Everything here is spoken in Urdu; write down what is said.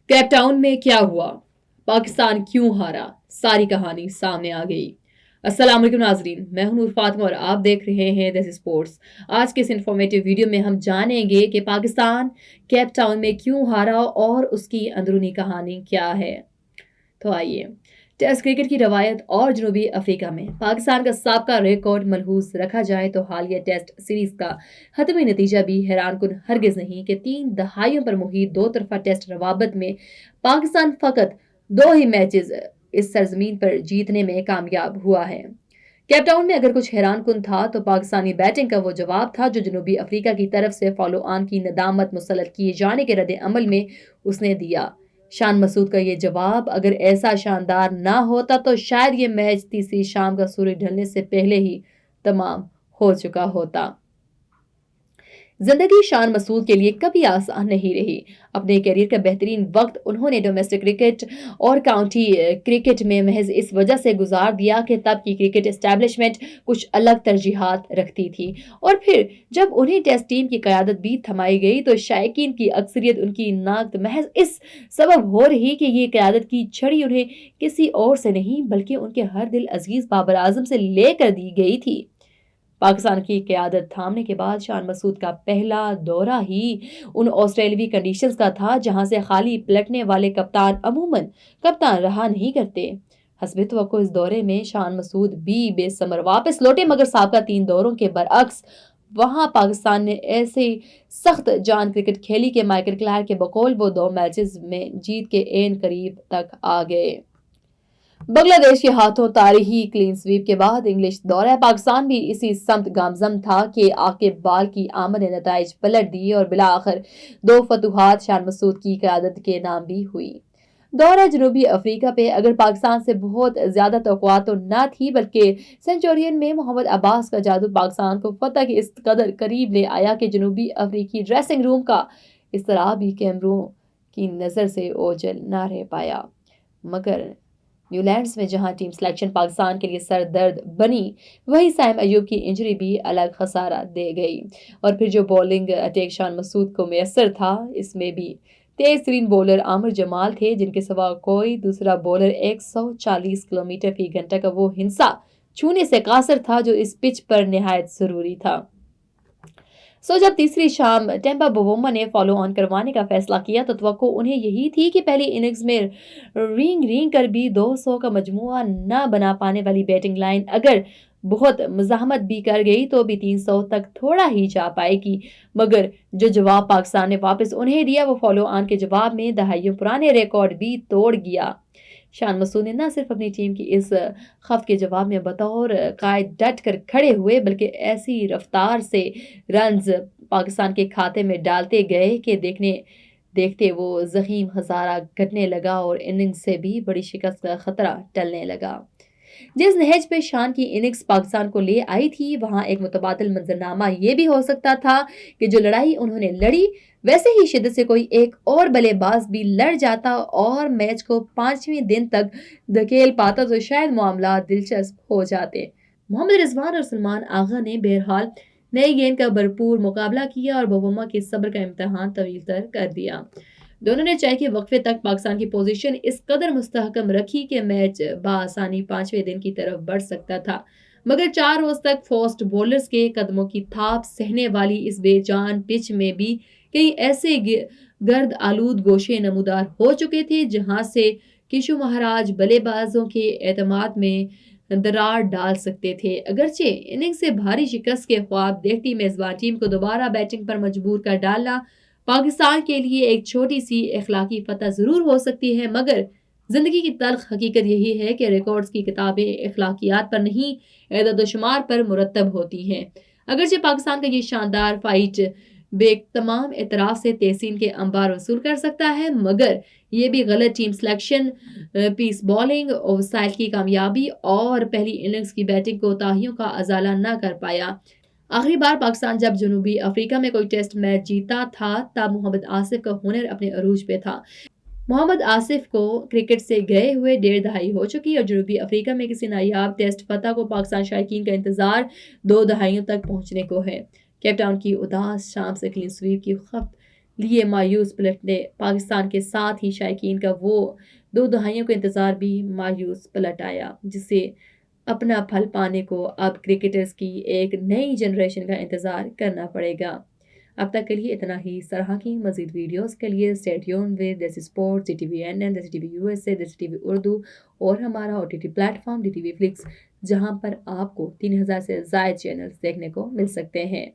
کیپ ٹاؤن میں کیا ہوا، پاکستان کیوں ہارا، ساری کہانی سامنے آ گئی۔ السلام علیکم ناظرین، میں ہوں نور فاطمہ اور آپ دیکھ رہے ہیں دیسی اسپورٹس۔ آج کے اس انفارمیٹیو ویڈیو میں ہم جانیں گے کہ پاکستان کیپ ٹاؤن میں کیوں ہارا اور اس کی اندرونی کہانی کیا ہے۔ تو آئیے، ٹیسٹ کرکٹ کی روایت اور جنوبی افریقہ میں پاکستان کا سابقہ ریکارڈ ملحوظ رکھا جائے تو حالیہ ٹیسٹ سیریز کا حتمی نتیجہ بھی حیران کن ہرگز نہیں کہ 3 دہائیوں پر محیط دو طرفہ ٹیسٹ روابط میں پاکستان فقط 2 ہی میچز اس سرزمین پر جیتنے میں کامیاب ہوا ہے۔ کیپ ٹاؤن میں اگر کچھ حیران کن تھا تو پاکستانی بیٹنگ کا وہ جواب تھا جو جنوبی افریقہ کی طرف سے فالو آن کی ندامت مسلط کیے جانے کے رد عمل میں اس نے دیا۔ شان مسعود کا یہ جواب اگر ایسا شاندار نہ ہوتا تو شاید یہ میچ تیسری شام کا سورج ڈھلنے سے پہلے ہی تمام ہو چکا ہوتا۔ زندگی شان مسعود کے لیے کبھی آسان نہیں رہی۔ اپنے کیریئر کا بہترین وقت انہوں نے ڈومیسٹک کرکٹ اور کاؤنٹی کرکٹ میں محض اس وجہ سے گزار دیا کہ تب کی کرکٹ اسٹیبلشمنٹ کچھ الگ ترجیحات رکھتی تھی، اور پھر جب انہیں ٹیسٹ ٹیم کی قیادت بھی تھمائی گئی تو شائقین کی اکثریت ان کی ناقد محض اس سبب ہو رہی کہ یہ قیادت کی چھڑی انہیں کسی اور سے نہیں بلکہ ان کے ہر دل عزیز بابر اعظم سے لے کر دی گئی تھی۔ پاکستان کی قیادت تھامنے کے بعد شان مسعود کا پہلا دورہ ہی ان آسٹریلوی کنڈیشنز کا تھا جہاں سے خالی پلٹنے والے کپتان عموماً کپتان رہا نہیں کرتے۔ حسب توقع اس دورے میں شان مسعود بھی بے ثمر واپس لوٹے، مگر سابقہ 3 دوروں کے برعکس وہاں پاکستان نے ایسے سخت جان کرکٹ کھیلی کہ مائیکل کلارک کے بقول وہ 2 میچز میں جیت کے عین قریب تک آ گئے۔ بنگلہ دیش کے ہاتھوں تاریخی کلین سویپ کے بعد انگلش دورہ پاکستان بھی اسی سمت گامزن تھا کہ عاقب بال کی آمد نے نتائج پلٹ دی اور بالآخر 2 فتوحات شان مسعود کی قیادت کے نام بھی ہوئی۔ دورہ جنوبی افریقہ پہ اگر پاکستان سے بہت زیادہ توقعات تو نہ تھی، بلکہ سنچورین میں محمد عباس کا جادو پاکستان کو فتح کے اس قدر قریب لے آیا کہ جنوبی افریقی ڈریسنگ روم کا اضطراب بھی کیمروں کی نظر سے اوجھل نہ رہ پایا۔ مگر نیو لینڈز میں جہاں ٹیم سلیکشن پاکستان کے لیے سر درد بنی، وہیں سائم ایوب کی انجری بھی الگ خسارہ دے گئی، اور پھر جو بولنگ اٹیک شان مسعود کو میسر تھا اس میں بھی تیز ترین بولر عامر جمال تھے جن کے سوا کوئی دوسرا بولر 140 کلومیٹر فی گھنٹہ کا وہ ہنسا چھونے سے قاصر تھا جو اس پچ پر نہایت ضروری تھا۔ جب تیسری شام ٹیمپا بووما نے فالو آن کروانے کا فیصلہ کیا تو توقع انہیں یہی تھی کہ پہلی اننگز میں رینگ کر بھی 200 کا مجموعہ نہ بنا پانے والی بیٹنگ لائن اگر بہت مزاحمت بھی کر گئی تو بھی 300 تک تھوڑا ہی جا پائے گی، مگر جو جواب پاکستان نے واپس انہیں دیا وہ فالو آن کے جواب میں دہائیوں پرانے ریکارڈ بھی توڑ گیا۔ شان مسعود نے نہ صرف اپنی ٹیم کی اس خفت کے جواب میں بطور قائد ڈٹ کر کھڑے ہوئے بلکہ ایسی رفتار سے رنز پاکستان کے کھاتے میں ڈالتے گئے کہ دیکھتے وہ ضخیم خسارہ گھٹنے لگا اور اننگ سے بھی بڑی شکست کا خطرہ ٹلنے لگا۔ جس نہج پہ شان کی اننگز پاکستان کو لے آئی تھی وہاں ایک متبادل منظرنامہ یہ بھی ہو سکتا تھا کہ جو لڑائی انہوں نے لڑی ویسے ہی شدت سے کوئی ایک اور بلے باز بھی لڑ جاتا اور میچ کو 5ویں دن تک دھکیل پاتا تو شاید معاملات دلچسپ ہو جاتے۔ محمد رضوان اور سلمان آغا نے بہرحال نئی گیند کا بھرپور مقابلہ کیا اور بووما کے صبر کا امتحان طویل تر کر دیا۔ دونوں نے چاہے کہ وقفے تک پاکستان کی پوزیشن اس قدر مستحکم رکھی کہ میچ بآسانی 5ویں دن کی طرف بڑھ سکتا تھا، مگر 4 روز تک فاسٹ بولرز کے قدموں کی تھاپ سہنے والی اس بے جان پچ میں بھی کئی ایسے گرد آلود گوشے نمودار ہو چکے تھے جہاں سے کشو مہاراج بلے بازوں کے اعتماد میں درار ڈال سکتے تھے۔ اگرچہ اننگ سے بھاری شکست کے خواب دیکھتی میزبان ٹیم کو دوبارہ بیٹنگ پر مجبور کر ڈالنا پاکستان کے لیے ایک چھوٹی سی اخلاقی فتح ضرور ہو سکتی ہے، مگر زندگی کی تلخ حقیقت یہی ہے کہ ریکارڈز کی کتابیں اخلاقیات پر نہیں اعداد و شمار پر مرتب ہوتی ہیں۔ اگرچہ پاکستان کا یہ شاندار فائٹ بے تمام اعتراف سے تحسین کے انبار وصول کر سکتا ہے، مگر یہ بھی غلط ٹیم سلیکشن، پیس بالنگ، وسائل کی کامیابی اور پہلی اننگز کی بیٹنگ کوتاہیوں کا ازالہ نہ کر پایا۔ آخری بار پاکستان جب جنوبی افریقہ میں کوئی ٹیسٹ میچ جیتا تھا تب محمد آصف کا ہنر اپنے عروج پہ تھا۔ محمد آصف کو کرکٹ سے گئے ہوئے 1.5 دہائی ہو چکی اور جنوبی افریقہ میں کسی نایاب ٹیسٹ فتح کو پاکستان شائقین کا انتظار 2 دہائیوں تک پہنچنے کو ہے۔ کیپ ٹاؤن کی اداس شام سے کلین سویپ کی خفت لیے مایوس پلٹ نے پاکستان کے ساتھ ہی شائقین کا وہ 2 دہائیوں کا انتظار بھی مایوس پلٹ آیا، جسے اپنا پھل پانے کو اب کرکٹرز کی ایک نئی جنریشن کا انتظار کرنا پڑے گا۔ اب تک کے لیے اتنا ہی۔ اس طرح کی مزید ویڈیوز کے لیے stay tuned with Desi sports, D T V NN، Desi T V USA، Desi T V Urdu اور ہمارا OTT platform DTV flix, جہاں پر آپ کو 3000 سے زائد چینلز دیکھنے کو مل سکتے ہیں۔